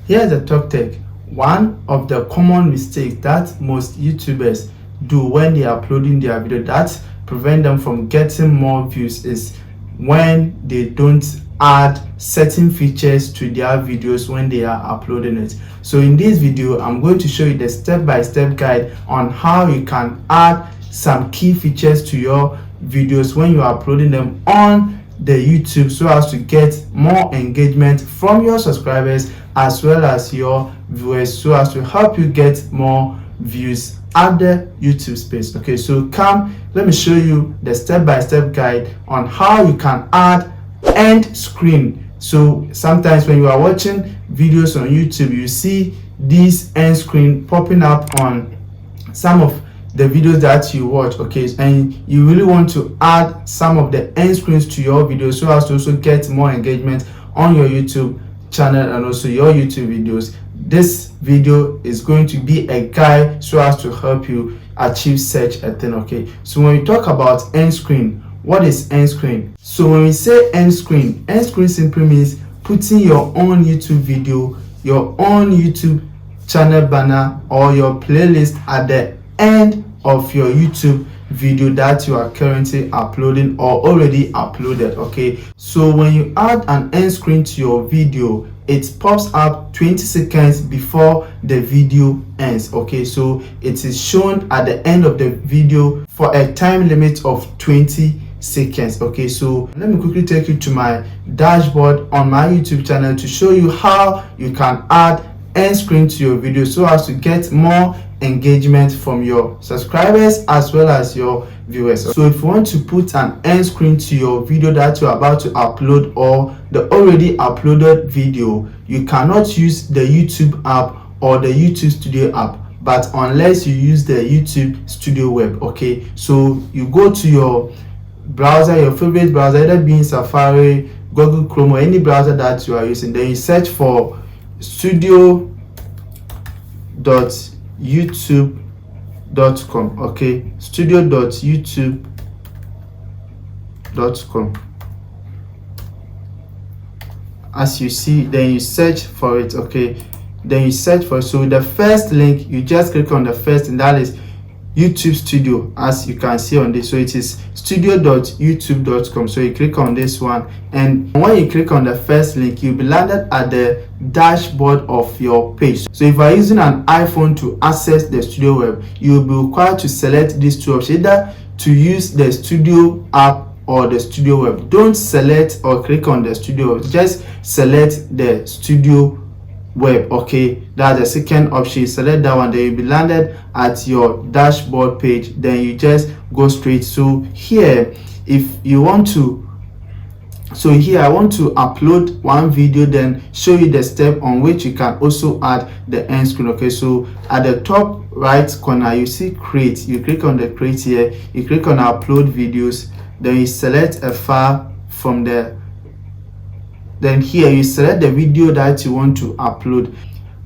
Here's a talk tech. One of the common mistakes that most YouTubers do when they are uploading their video that prevent them from getting more views is when they don't add certain features to their videos when they are uploading it. So in this video, I'm going to show you the step-by-step guide on how you can add some key features to your videos when you are uploading them on the YouTube, so as to get more engagement from your subscribers as well as your viewers, so as to help you get more views at the YouTube space. Okay, so let me show you the step-by-step guide on how you can add end screen. So sometimes when you are watching videos on YouTube, you see this end screen popping up on some of the videos that you watch, okay, and you really want to add some of the end screens to your video so as to also get more engagement on your YouTube channel and also your YouTube videos. This video is going to be a guide so as to help you achieve such a thing. Okay, so when we talk about end screen, what is end screen? So when we say end screen simply means putting your own YouTube video, your own YouTube channel banner or your playlist at the end of your YouTube video that you are currently uploading or already uploaded. Okay, so when you add an end screen to your video, it pops up 20 seconds before the video ends. Okay, so it is shown at the end of the video for a time limit of 20 seconds. Okay, so let me quickly take you to my dashboard on my YouTube channel to show you how you can add end screen to your video so as to get more engagement from your subscribers as well as your viewers. So if you want to put an end screen to your video that you're about to upload or the already uploaded video, you cannot use the YouTube app or the YouTube Studio app, but unless you use the YouTube Studio Web. Okay, so you go to your browser, your favorite browser, either being Safari, Google Chrome, or any browser that you are using. Then you search for studio.youtube.com. okay, studio.youtube.com. as you see, then you search for it. Okay, then you search for it. So the first link, you just click on the first, and that is YouTube Studio, as you can see on this. So it is studio.youtube.com. so you click on this one, and when you click on the first link, you'll be landed at the dashboard of your page. So if you are using an iPhone to access the Studio Web, you will be required to select these two options, either to use the Studio app or the Studio Web. Don't select or click on the Studio Web, just select the Studio Web. Okay, that's the second option. You select that one, then you'll be landed at your dashboard page. Then you just go straight. So here, if you want to, so here I want to upload one video, then show you the step on which you can also add the end screen. Okay, so at the top right corner, you see create. You click on the create here, you click on upload videos, then you select a file from there. Then here you select the video that you want to upload.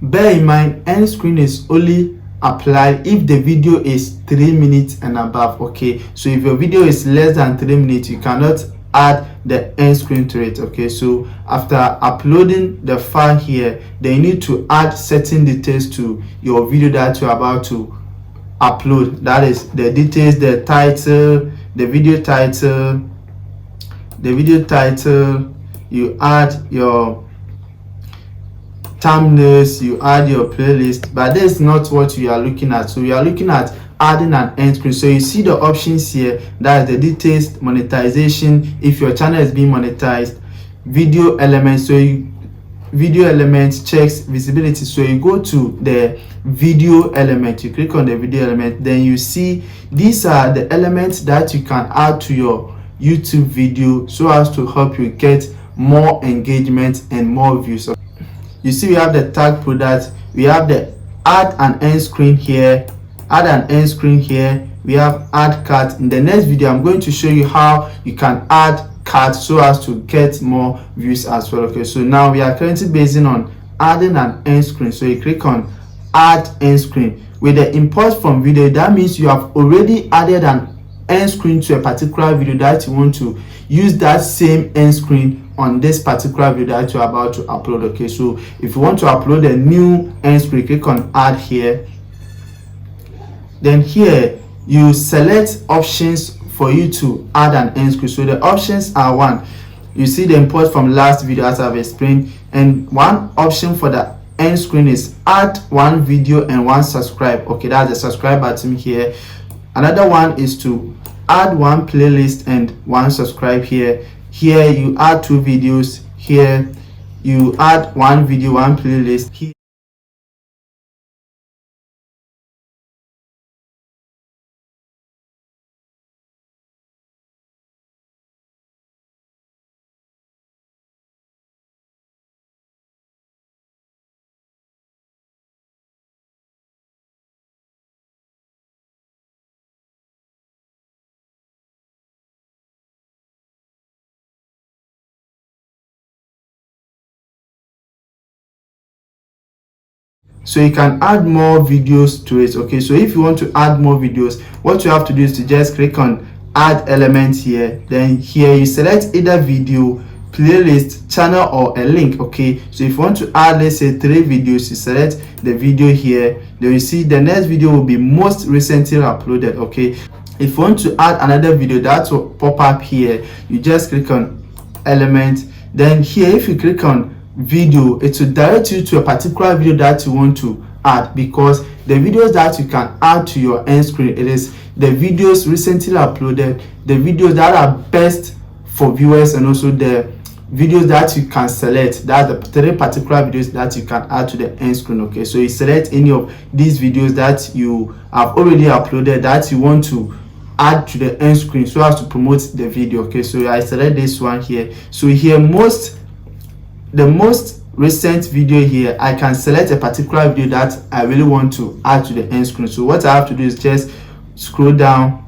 Bear in mind, end screen is only applied if the video is 3 minutes and above. Okay, so if your video is less than 3 minutes, you cannot add the end screen to it. Okay, so after uploading the file here, then you need to add certain details to your video that you're about to upload. That is the details, the title, the video title, you add your thumbnails, you add your playlist, but that's not what we are looking at. So we are looking at adding an end screen. So you see the options here, that is the details, monetization, if your channel is being monetized, video elements. So video elements checks visibility. So you go to the video element, you click on the video element, then you see these are the elements that you can add to your YouTube video so as to help you get more engagement and more views. You see we have the tag product, we have the add an end screen here, we have add cart. In the next video, I'm going to show you how you can add cart so as to get more views as well. Okay, so now we are currently basing on adding an end screen. So you click on add end screen. With the import from video, that means you have already added an end screen to a particular video that you want to use that same end screen on this particular video that you're about to upload. Okay, so if you want to upload a new end screen, click on add here. Then here you select options for you to add an end screen. So the options are: one, you see the import from last video as I've explained, and one option for the end screen is add one video and one subscribe. Okay, that's the subscribe button here. Another one is to add one playlist and one subscribe here. Here you add two videos. Here you add one video, one playlist. Here so you can add more videos to it. Okay, so if you want to add more videos, what you have to do is to just click on add element here. Then here you select either video, playlist, channel, or a link. Okay, so if you want to add, let's say 3 videos, you select the video here. Then you see the next video will be most recently uploaded. Okay, if you want to add another video, that will pop up here. You just click on element. Then here, if you click on video, it will direct you to a particular video that you want to add, because the videos that you can add to your end screen, it is the videos recently uploaded, the videos that are best for viewers, and also the videos that you can select. That's the 3 particular videos that you can add to the end screen. Okay, so you select any of these videos that you have already uploaded that you want to add to the end screen so as to promote the video. Okay, so I select this one here. So here, the most recent video here, I can select a particular video that I really want to add to the end screen. So what I have to do is just scroll down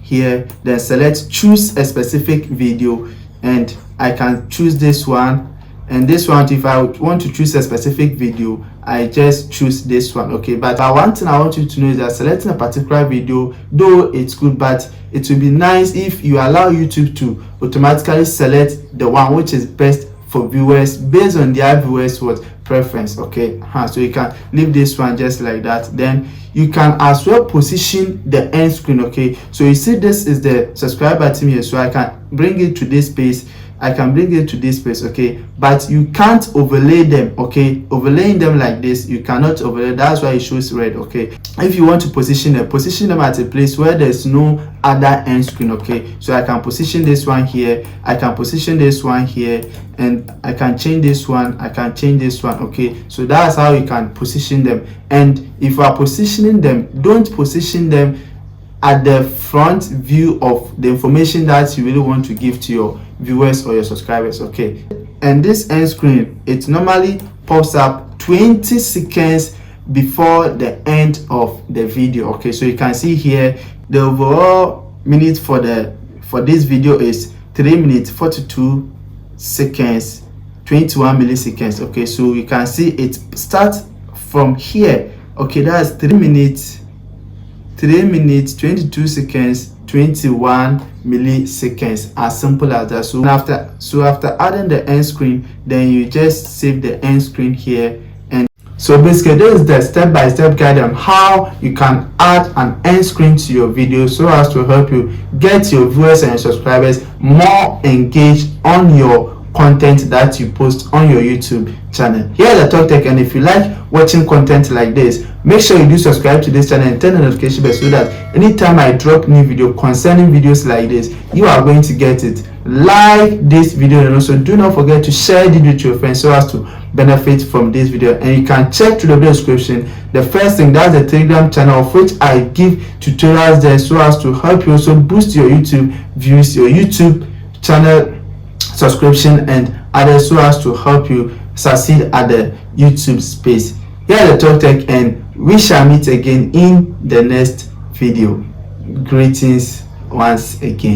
here, then select choose a specific video, and I can choose this one. And this one, if I want to choose a specific video, I just choose this one. Okay, but one thing I want you to know is that selecting a particular video, though it's good, but it will be nice if you allow YouTube to automatically select the one which is best for viewers based on their viewers what preference. Okay, so you can leave this one just like that. Then you can as well position the end screen. Okay, so you see this is the subscribe button here, so I can bring it to this space, I can bring it to this place. Okay, but you can't overlay them. Okay, overlaying them like this, you cannot overlay. That's why it shows red. Okay, if you want to position them at a place where there's no other end screen. Okay, so I can position this one here, I can position this one here, and I can change this one, I can change this one. Okay, so that's how you can position them. And if you are positioning them, don't position them at the front view of the information that you really want to give to your viewers or your subscribers. Okay, and this end screen, it normally pops up 20 seconds before the end of the video. Okay, so you can see here the overall minute for this video is 3 minutes 42 seconds 21 milliseconds. Okay, so you can see it starts from here. Okay, that's 3 minutes 22 seconds 21 milliseconds, as simple as that. So after adding the end screen, then you just save the end screen here. And so basically this is the step-by-step guide on how you can add an end screen to your video so as to help you get your viewers and your subscribers more engaged on your content that you post on your YouTube channel. Here at the Talk Tech, and if you like watching content like this, make sure you do subscribe to this channel and turn the notification bell so that anytime I drop new video concerning videos like this, you are going to get it. Like this video, and also do not forget to share it with your friends so as to benefit from this video. And you can check to the video description. The first thing, that's the Telegram channel, of which I give tutorials there so as to help you also boost your YouTube views, your YouTube channel subscription, and others, so as to help you succeed at the YouTube space. Here at the Talk Tech, and we shall meet again in the next video. Greetings once again.